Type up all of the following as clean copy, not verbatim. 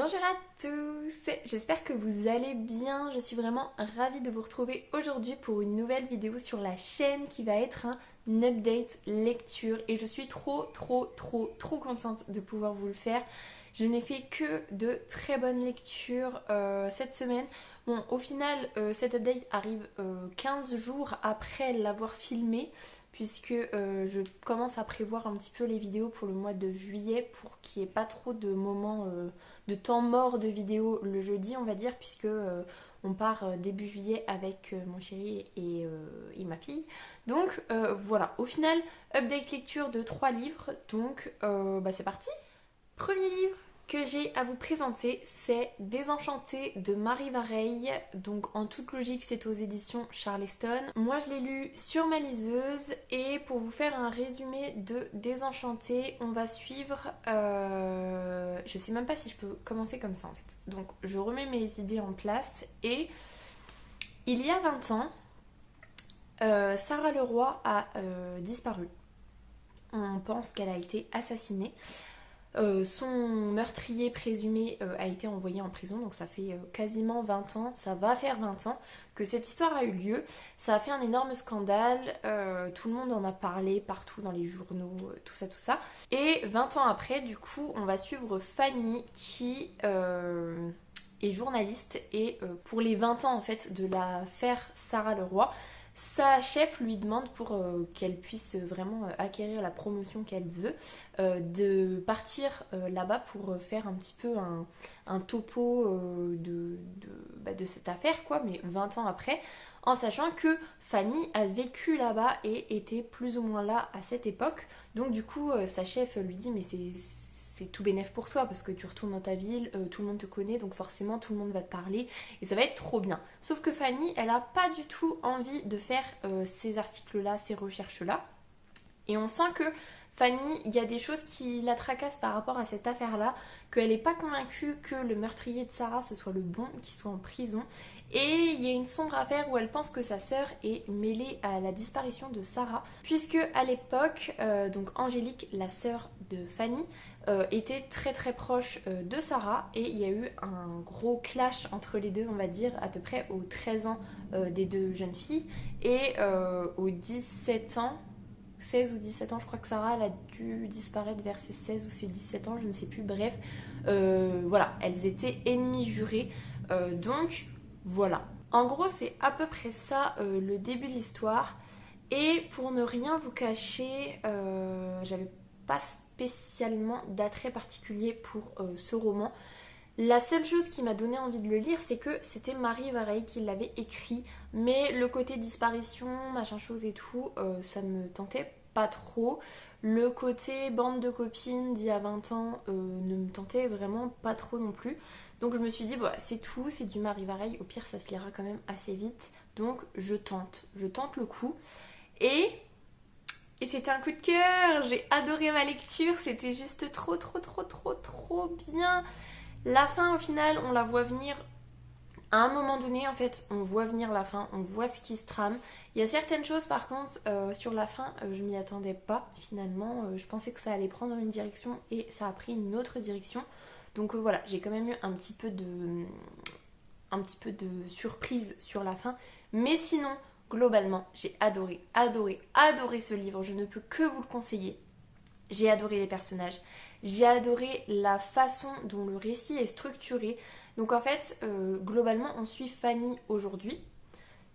Bonjour à tous, j'espère que vous allez bien, je suis vraiment ravie de vous retrouver aujourd'hui pour une nouvelle vidéo sur la chaîne qui va être un update lecture et je suis trop contente de pouvoir vous le faire. Je n'ai fait que de très bonnes lectures cette semaine. Bon, au final, cet update arrive 15 jours après l'avoir filmé puisque je commence à prévoir un petit peu les vidéos pour le mois de juillet pour qu'il n'y ait pas trop de moments de temps mort de vidéos le jeudi, on va dire, puisque on part début juillet avec mon chéri et ma fille. Donc voilà, au final, update lecture de 3 livres, donc c'est parti. Premier livre que j'ai à vous présenter, c'est Désenchanté de Marie Vareille. Donc en toute logique, c'est aux éditions Charleston. Moi, je l'ai lu sur ma liseuse et pour vous faire un résumé de Désenchanté, on va suivre... Je sais même pas si je peux commencer comme ça en fait. Donc je remets mes idées en place et il y a 20 ans, Sarah Leroy a disparu. On pense qu'elle a été assassinée. Son meurtrier présumé a été envoyé en prison, donc ça fait quasiment 20 ans, ça va faire 20 ans que cette histoire a eu lieu. Ça a fait un énorme scandale, tout le monde en a parlé partout dans les journaux, tout ça. Et 20 ans après, du coup, on va suivre Fanny qui est journaliste et pour les 20 ans en fait de l'affaire Sarah Leroy, sa chef lui demande pour qu'elle puisse vraiment acquérir la promotion qu'elle veut, de partir là-bas pour faire un petit peu un topo de cette affaire, quoi, mais 20 ans après, en sachant que Fanny a vécu là-bas et était plus ou moins là à cette époque. Donc du coup, sa chef lui dit mais c'est tout bénef pour toi parce que tu retournes dans ta ville, tout le monde te connaît, donc forcément tout le monde va te parler et ça va être trop bien. Sauf que Fanny, elle a pas du tout envie de faire ces articles-là, ces recherches-là. Et on sent que Fanny, il y a des choses qui la tracassent par rapport à cette affaire-là, qu'elle n'est pas convaincue que le meurtrier de Sarah ce soit le bon, qu'il soit en prison. Et il y a une sombre affaire où elle pense que sa sœur est mêlée à la disparition de Sarah, puisque à l'époque, donc Angélique, la sœur de Fanny, était très proche de Sarah et il y a eu un gros clash entre les deux, on va dire, à peu près aux 13 ans des deux jeunes filles et aux 17 ans, 16 ou 17 ans, je crois que Sarah elle a dû disparaître vers ses 16 ou ses 17 ans, je ne sais plus, bref, voilà, elles étaient ennemies jurées, donc voilà. En gros, c'est à peu près ça le début de l'histoire. Et pour ne rien vous cacher, j'avais pas spécialement d'attrait particulier pour ce roman. La seule chose qui m'a donné envie de le lire, c'est que c'était Marie Vareille qui l'avait écrit, mais le côté disparition, machin chose et tout, ça me tentait pas trop. Le côté bande de copines d'il y a 20 ans ne me tentait vraiment pas trop non plus. Donc je me suis dit, c'est tout, c'est du Marie Vareille, au pire ça se lira quand même assez vite. Donc je tente le coup. Et c'était un coup de cœur, j'ai adoré ma lecture, c'était juste trop bien. La fin au final, on la voit venir à un moment donné, en fait, on voit venir la fin, on voit ce qui se trame. Il y a certaines choses par contre, sur la fin, je m'y attendais pas finalement, je pensais que ça allait prendre une direction et ça a pris une autre direction. Donc voilà, j'ai quand même eu un petit peu de surprise sur la fin, mais sinon, globalement, j'ai adoré ce livre, je ne peux que vous le conseiller. J'ai adoré les personnages, j'ai adoré la façon dont le récit est structuré. Donc en fait, globalement, on suit Fanny aujourd'hui,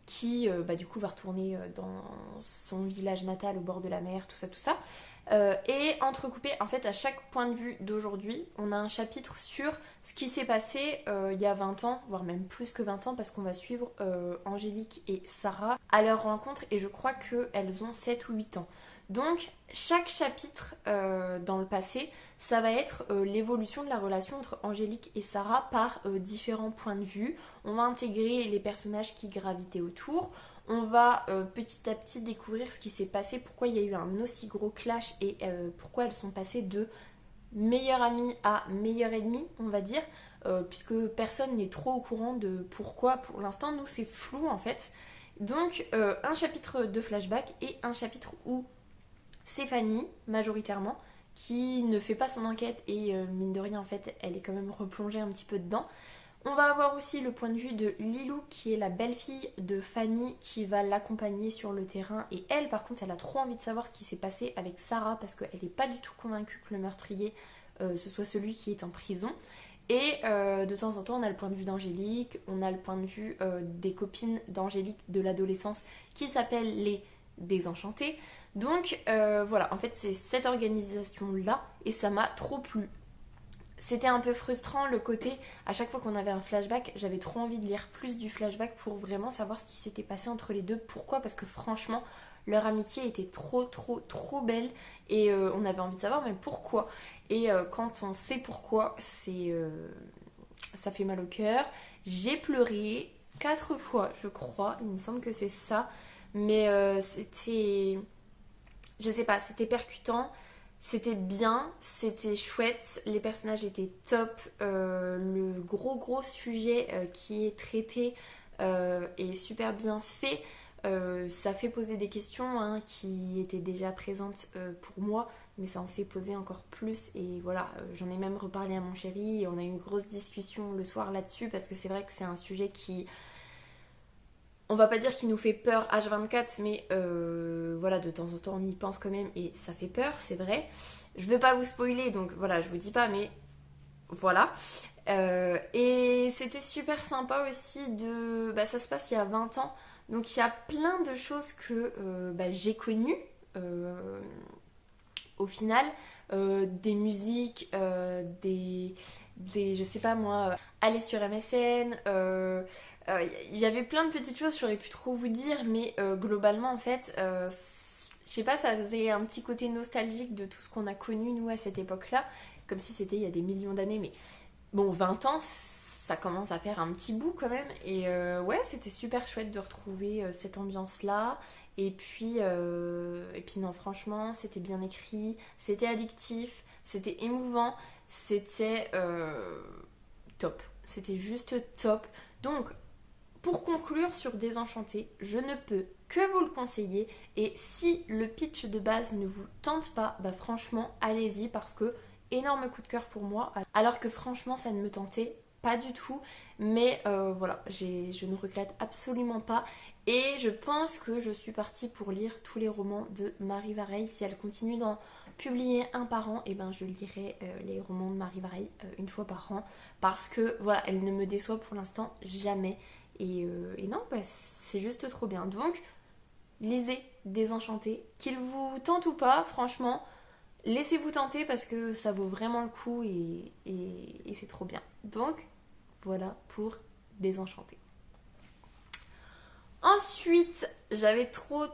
qui du coup va retourner dans son village natal au bord de la mer, tout ça. Et entrecoupé, en fait, à chaque point de vue d'aujourd'hui, on a un chapitre sur ce qui s'est passé il y a 20 ans, voire même plus que 20 ans, parce qu'on va suivre Angélique et Sarah à leur rencontre, et je crois qu'elles ont 7 ou 8 ans. Donc, chaque chapitre dans le passé, ça va être l'évolution de la relation entre Angélique et Sarah par différents points de vue. On va intégrer les personnages qui gravitaient autour. On va petit à petit découvrir ce qui s'est passé, pourquoi il y a eu un aussi gros clash et pourquoi elles sont passées de meilleure amie à meilleure ennemie, on va dire, puisque personne n'est trop au courant de pourquoi. Pour l'instant, nous, c'est flou en fait. Donc, un chapitre de flashback et un chapitre où c'est Fanny, majoritairement, qui ne fait pas son enquête et mine de rien en fait elle est quand même replongée un petit peu dedans. On va avoir aussi le point de vue de Lilou qui est la belle-fille de Fanny qui va l'accompagner sur le terrain et elle par contre elle a trop envie de savoir ce qui s'est passé avec Sarah parce qu'elle n'est pas du tout convaincue que le meurtrier ce soit celui qui est en prison. Et de temps en temps on a le point de vue d'Angélique, on a le point de vue des copines d'Angélique de l'adolescence qui s'appellent les Désenchantées. Donc voilà, en fait c'est cette organisation là et ça m'a trop plu. C'était un peu frustrant le côté, à chaque fois qu'on avait un flashback, j'avais trop envie de lire plus du flashback pour vraiment savoir ce qui s'était passé entre les deux. Pourquoi? Parce que franchement, leur amitié était trop belle et on avait envie de savoir même pourquoi. Et quand on sait pourquoi, ça fait mal au cœur. J'ai pleuré 4 fois, je crois, il me semble que c'est ça. Mais c'était... Je sais pas, c'était percutant. C'était bien, c'était chouette, les personnages étaient top, le gros sujet qui est traité est super bien fait. Ça fait poser des questions hein, qui étaient déjà présentes pour moi, mais ça en fait poser encore plus. Et voilà, j'en ai même reparlé à mon chéri et on a eu une grosse discussion le soir là-dessus parce que c'est vrai que c'est un sujet qui... On va pas dire qu'il nous fait peur H24, mais voilà, de temps en temps on y pense quand même et ça fait peur, c'est vrai. Je veux pas vous spoiler, donc voilà, je vous dis pas, mais voilà. Et c'était super sympa aussi de... Bah, ça se passe il y a 20 ans, donc il y a plein de choses que j'ai connues au final. Des musiques, je sais pas moi, aller sur MSN... il y avait plein de petites choses, j'aurais pu trop vous dire, mais globalement en fait, je sais pas, ça faisait un petit côté nostalgique de tout ce qu'on a connu nous à cette époque-là, comme si c'était il y a des millions d'années, mais bon, 20 ans, ça commence à faire un petit bout quand même, et ouais, c'était super chouette de retrouver cette ambiance-là, et puis non, franchement, c'était bien écrit, c'était addictif, c'était émouvant, c'était top, c'était juste top. Donc, pour conclure sur Désenchanté, je ne peux que vous le conseiller et si le pitch de base ne vous tente pas, bah franchement allez-y parce que énorme coup de cœur pour moi alors que franchement ça ne me tentait pas du tout mais voilà, je ne regrette absolument pas et je pense que je suis partie pour lire tous les romans de Marie Vareille. Si elle continue d'en publier un par an, et ben je lirai les romans de Marie Vareille une fois par an parce que voilà, elle ne me déçoit pour l'instant jamais. Et non, bah, c'est juste trop bien. Donc, lisez Désenchanté. Qu'il vous tente ou pas, franchement, laissez-vous tenter parce que ça vaut vraiment le coup et c'est trop bien. Donc, voilà pour Désenchanté. Ensuite, j'avais trop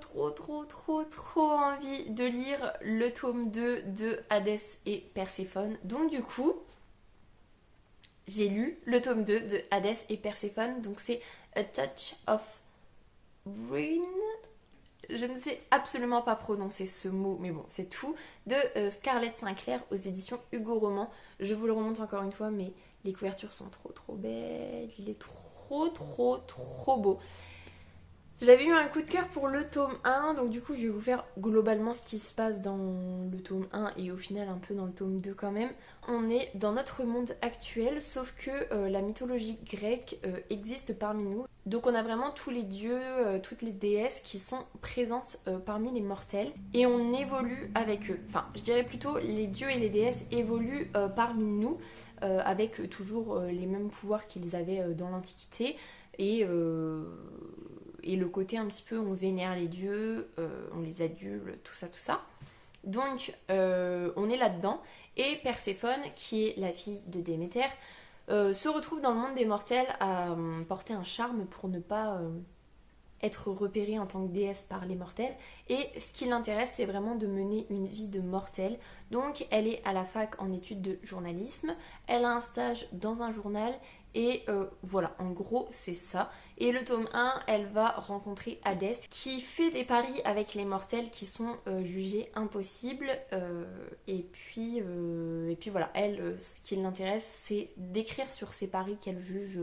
envie de lire le tome 2 de Hadès et Perséphone. Donc du coup, j'ai lu le tome 2 de Hadès et Perséphone. Donc c'est A Touch of Ruin. Je ne sais absolument pas prononcer ce mot, mais bon, c'est tout. De Scarlett Sinclair aux éditions Hugo Roman. Je vous le remonte encore une fois, mais les couvertures sont trop belles. Il est trop beau. J'avais eu un coup de cœur pour le tome 1, donc du coup je vais vous faire globalement ce qui se passe dans le tome 1 et au final un peu dans le tome 2 quand même. On est dans notre monde actuel, sauf que la mythologie grecque existe parmi nous. Donc on a vraiment tous les dieux, toutes les déesses qui sont présentes parmi les mortels et on évolue avec eux. Enfin, je dirais plutôt les dieux et les déesses évoluent parmi nous avec toujours les mêmes pouvoirs qu'ils avaient dans l'Antiquité et le côté un petit peu on vénère les dieux, on les adule, tout ça. Donc on est là-dedans et Perséphone, qui est la fille de Déméter, se retrouve dans le monde des mortels à porter un charme pour ne pas être repérée en tant que déesse par les mortels et ce qui l'intéresse c'est vraiment de mener une vie de mortelle. Donc elle est à la fac en études de journalisme, elle a un stage dans un journal et voilà, en gros c'est ça. Et le tome 1, elle va rencontrer Hadès qui fait des paris avec les mortels qui sont jugés impossibles et puis voilà, elle ce qui l'intéresse c'est d'écrire sur ces paris qu'elle juge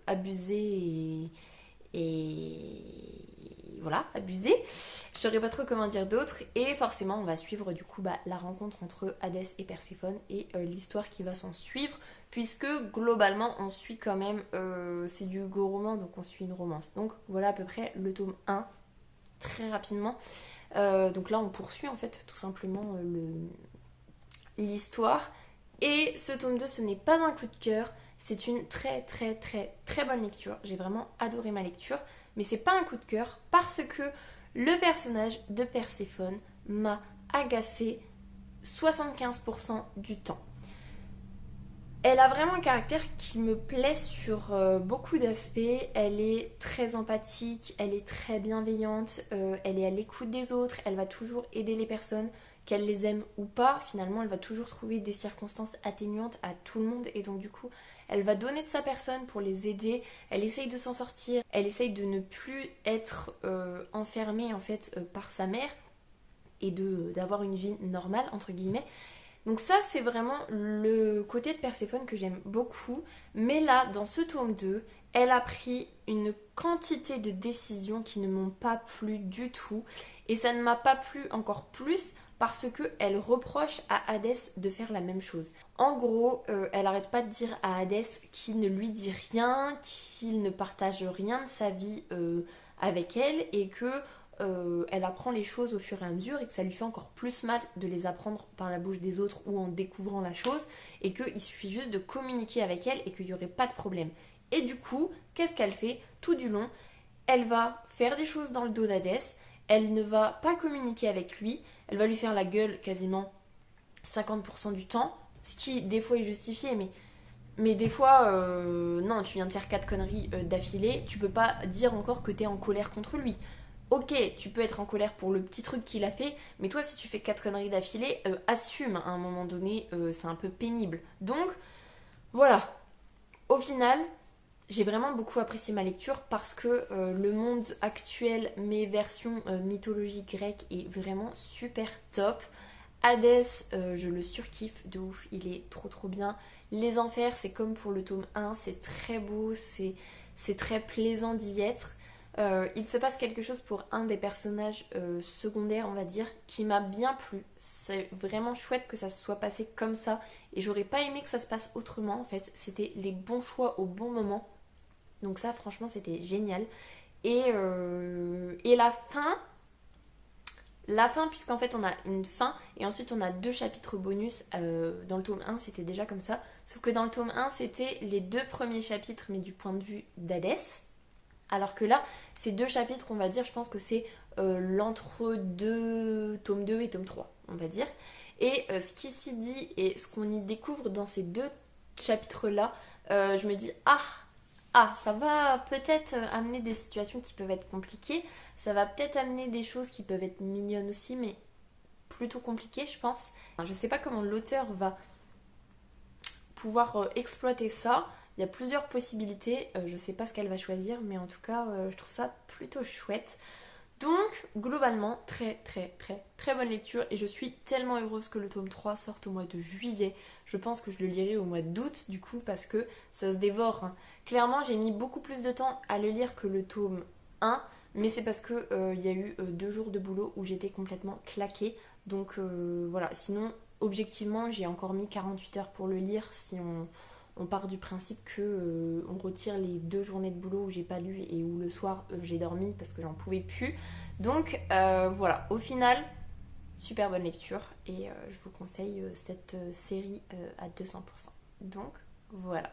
abusés et voilà, abusé. Je saurais pas trop comment dire d'autre. Et forcément, on va suivre du coup la rencontre entre Hadès et Perséphone et l'histoire qui va s'en suivre. Puisque globalement, on suit quand même, c'est du go roman, donc on suit une romance. Donc voilà à peu près le tome 1, très rapidement. Donc là, on poursuit en fait tout simplement l'histoire. Et ce tome 2, ce n'est pas un coup de cœur, c'est une très très très très bonne lecture. J'ai vraiment adoré ma lecture, mais c'est pas un coup de cœur parce que le personnage de Perséphone m'a agacé 75% du temps. Elle a vraiment un caractère qui me plaît sur beaucoup d'aspects. Elle est très empathique, elle est très bienveillante, elle est à l'écoute des autres, elle va toujours aider les personnes, qu'elle les aime ou pas. Finalement, elle va toujours trouver des circonstances atténuantes à tout le monde et donc du coup, elle va donner de sa personne pour les aider. Elle essaye de s'en sortir, elle essaye de ne plus être enfermée en fait par sa mère et d'avoir une vie normale entre guillemets. Donc ça, c'est vraiment le côté de Perséphone que j'aime beaucoup. Mais là, dans ce tome 2, elle a pris une quantité de décisions qui ne m'ont pas plu du tout. Et ça ne m'a pas plu encore plus parce qu'elle reproche à Hadès de faire la même chose. En gros, elle arrête pas de dire à Hadès qu'il ne lui dit rien, qu'il ne partage rien de sa vie avec elle et que elle apprend les choses au fur et à mesure et que ça lui fait encore plus mal de les apprendre par la bouche des autres ou en découvrant la chose et qu'il suffit juste de communiquer avec elle et qu'il n'y aurait pas de problème. Et du coup, qu'est-ce qu'elle fait tout du long? Elle va faire des choses dans le dos d'Hadès, elle ne va pas communiquer avec lui, elle va lui faire la gueule quasiment 50% du temps, ce qui des fois est justifié, mais des fois, non, tu viens de faire 4 conneries d'affilée, tu peux pas dire encore que t'es en colère contre lui. Ok, tu peux être en colère pour le petit truc qu'il a fait, mais toi, si tu fais 4 conneries d'affilée, assume à un moment donné, c'est un peu pénible. Donc, voilà. Au final, j'ai vraiment beaucoup apprécié ma lecture parce que le monde actuel, mes versions mythologie grecque, est vraiment super top. Hadès, je le surkiffe de ouf, il est trop trop bien. Les enfers, c'est comme pour le tome 1, c'est très beau, c'est très plaisant d'y être. Il se passe quelque chose pour un des personnages secondaires, on va dire, qui m'a bien plu. C'est vraiment chouette que ça se soit passé comme ça. Et j'aurais pas aimé que ça se passe autrement, en fait. C'était les bons choix au bon moment. Donc ça, franchement, c'était génial. Et la fin, puisqu'en fait, on a une fin. Et ensuite, on a 2 chapitres bonus. Dans le tome 1, c'était déjà comme ça. Sauf que dans le tome 1, c'était les 2 premiers chapitres, mais du point de vue d'Hadès. Alors que là, ces 2 chapitres, on va dire, je pense que c'est l'entre-deux, tome 2 et tome 3, on va dire. Et ce qui s'y dit et ce qu'on y découvre dans ces 2 chapitres-là, je me dis, ça va peut-être amener des situations qui peuvent être compliquées, ça va peut-être amener des choses qui peuvent être mignonnes aussi, mais plutôt compliquées, je pense. Je sais pas comment l'auteur va pouvoir exploiter ça. Il y a plusieurs possibilités, je sais pas ce qu'elle va choisir, mais en tout cas, je trouve ça plutôt chouette. Donc, globalement, très très très très bonne lecture et je suis tellement heureuse que le tome 3 sorte au mois de juillet. Je pense que je le lirai au mois d'août du coup parce que ça se dévore. Clairement, j'ai mis beaucoup plus de temps à le lire que le tome 1, mais c'est parce que il y a eu 2 jours de boulot où j'étais complètement claquée. Donc voilà, sinon, objectivement, j'ai encore mis 48 heures pour le lire si on part du principe que on retire les 2 journées de boulot où j'ai pas lu et où le soir j'ai dormi parce que j'en pouvais plus. Donc voilà, au final, super bonne lecture et je vous conseille cette série à 200%. Donc voilà.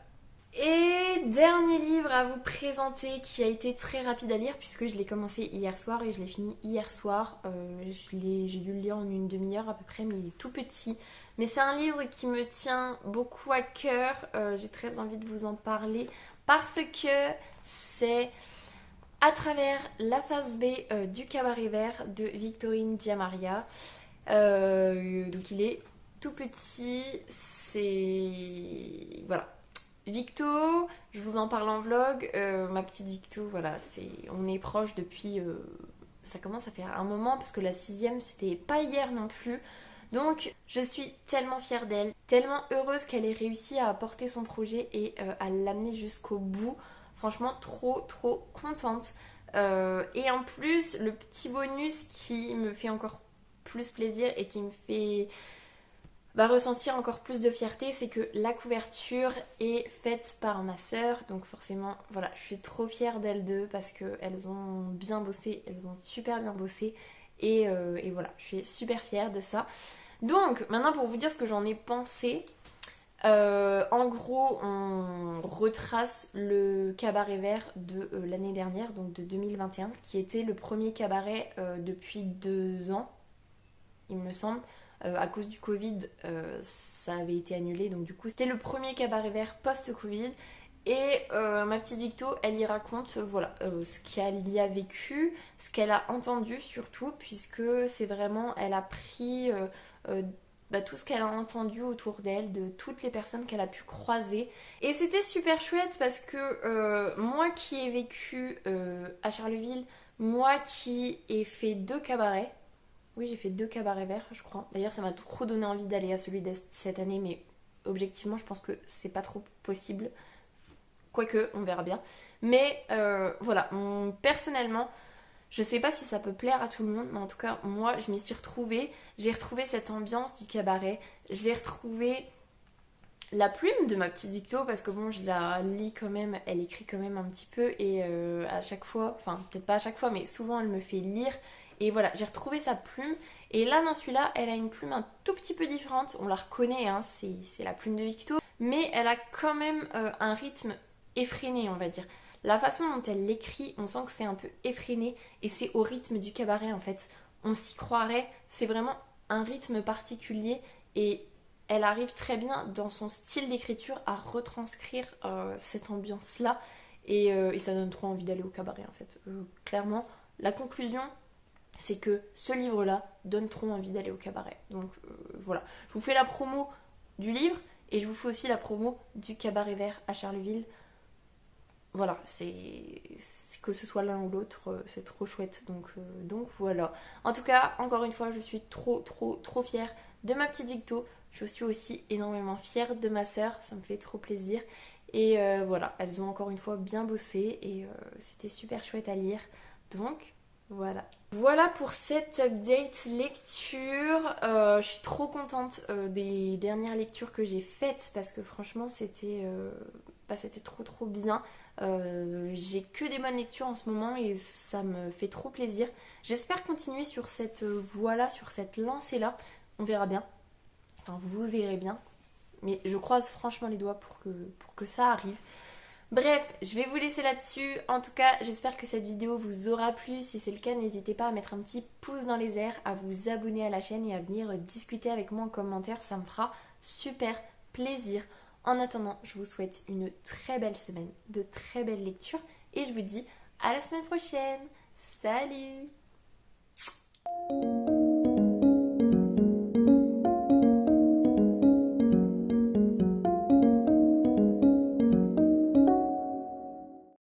Et dernier livre à vous présenter qui a été très rapide à lire puisque je l'ai commencé hier soir et je l'ai fini hier soir. J'ai dû le lire en une demi-heure à peu près, mais il est tout petit. Mais c'est un livre qui me tient beaucoup à cœur. J'ai très envie de vous en parler parce que c'est À travers la face B du cabaret vert de Victorine Diamaria. Donc il est tout petit. C'est... Voilà. Victo, je vous en parle en vlog. Ma petite Victo, voilà, on est proche depuis... ça commence à faire un moment parce que la 6e, c'était pas hier non plus. Donc je suis tellement fière d'elle, tellement heureuse qu'elle ait réussi à apporter son projet et à l'amener jusqu'au bout. Franchement, trop contente. Et en plus, le petit bonus qui me fait encore plus plaisir et qui me fait ressentir encore plus de fierté, c'est que la couverture est faite par ma sœur. Donc forcément, voilà, je suis trop fière d'elles deux parce qu'elles ont bien bossé, elles ont super bien bossé. Et voilà, je suis super fière de ça. Donc, maintenant pour vous dire ce que j'en ai pensé, en gros, on retrace le cabaret vert de l'année dernière, donc de 2021, qui était le premier cabaret depuis 2 ans, il me semble. À cause du Covid, ça avait été annulé, donc du coup, c'était le premier cabaret vert post-Covid. Et ma petite Victo, elle y raconte voilà, ce qu'elle y a vécu, ce qu'elle a entendu surtout, puisque c'est vraiment, elle a pris tout ce qu'elle a entendu autour d'elle, de toutes les personnes qu'elle a pu croiser. Et c'était super chouette parce que moi qui ai vécu à Charleville, moi qui ai fait 2 cabarets, oui j'ai fait 2 cabarets verts je crois, d'ailleurs ça m'a trop donné envie d'aller à celui de cette année, mais objectivement je pense que c'est pas trop possible. Quoique, on verra bien. Mais voilà, personnellement, je sais pas si ça peut plaire à tout le monde, mais en tout cas, moi, je m'y suis retrouvée. J'ai retrouvé cette ambiance du cabaret. J'ai retrouvé la plume de ma petite Victo, parce que bon, je la lis quand même, elle écrit quand même un petit peu. Et à chaque fois, enfin, peut-être pas à chaque fois, mais souvent, elle me fait lire. Et voilà, j'ai retrouvé sa plume. Et là, dans celui-là, elle a une plume un tout petit peu différente. On la reconnaît, hein, c'est la plume de Victo. Mais elle a quand même un rythme effréné, on va dire. La façon dont elle l'écrit, on sent que c'est un peu effréné et c'est au rythme du cabaret en fait. On s'y croirait, c'est vraiment un rythme particulier et elle arrive très bien dans son style d'écriture à retranscrire cette ambiance-là et ça donne trop envie d'aller au cabaret en fait. Clairement, la conclusion, c'est que ce livre-là donne trop envie d'aller au cabaret. Donc voilà, je vous fais la promo du livre et je vous fais aussi la promo du cabaret vert à Charleville. Voilà, c'est que ce soit l'un ou l'autre, c'est trop chouette. Donc voilà. En tout cas, encore une fois, je suis trop fière de ma petite Victo. Je suis aussi énormément fière de ma sœur, ça me fait trop plaisir. Et voilà, elles ont encore une fois bien bossé et c'était super chouette à lire. Donc voilà. Voilà pour cette update lecture. Je suis trop contente des dernières lectures que j'ai faites parce que franchement c'était trop bien. J'ai que des bonnes lectures en ce moment et ça me fait trop plaisir. J'espère continuer sur cette voie-là, sur cette lancée-là. On verra bien. Enfin, vous verrez bien. Mais je croise franchement les doigts pour que ça arrive. Bref, je vais vous laisser là-dessus. En tout cas, j'espère que cette vidéo vous aura plu. Si c'est le cas, n'hésitez pas à mettre un petit pouce dans les airs, à vous abonner à la chaîne et à venir discuter avec moi en commentaire. Ça me fera super plaisir. En attendant, je vous souhaite une très belle semaine, de très belles lectures et je vous dis à la semaine prochaine. Salut!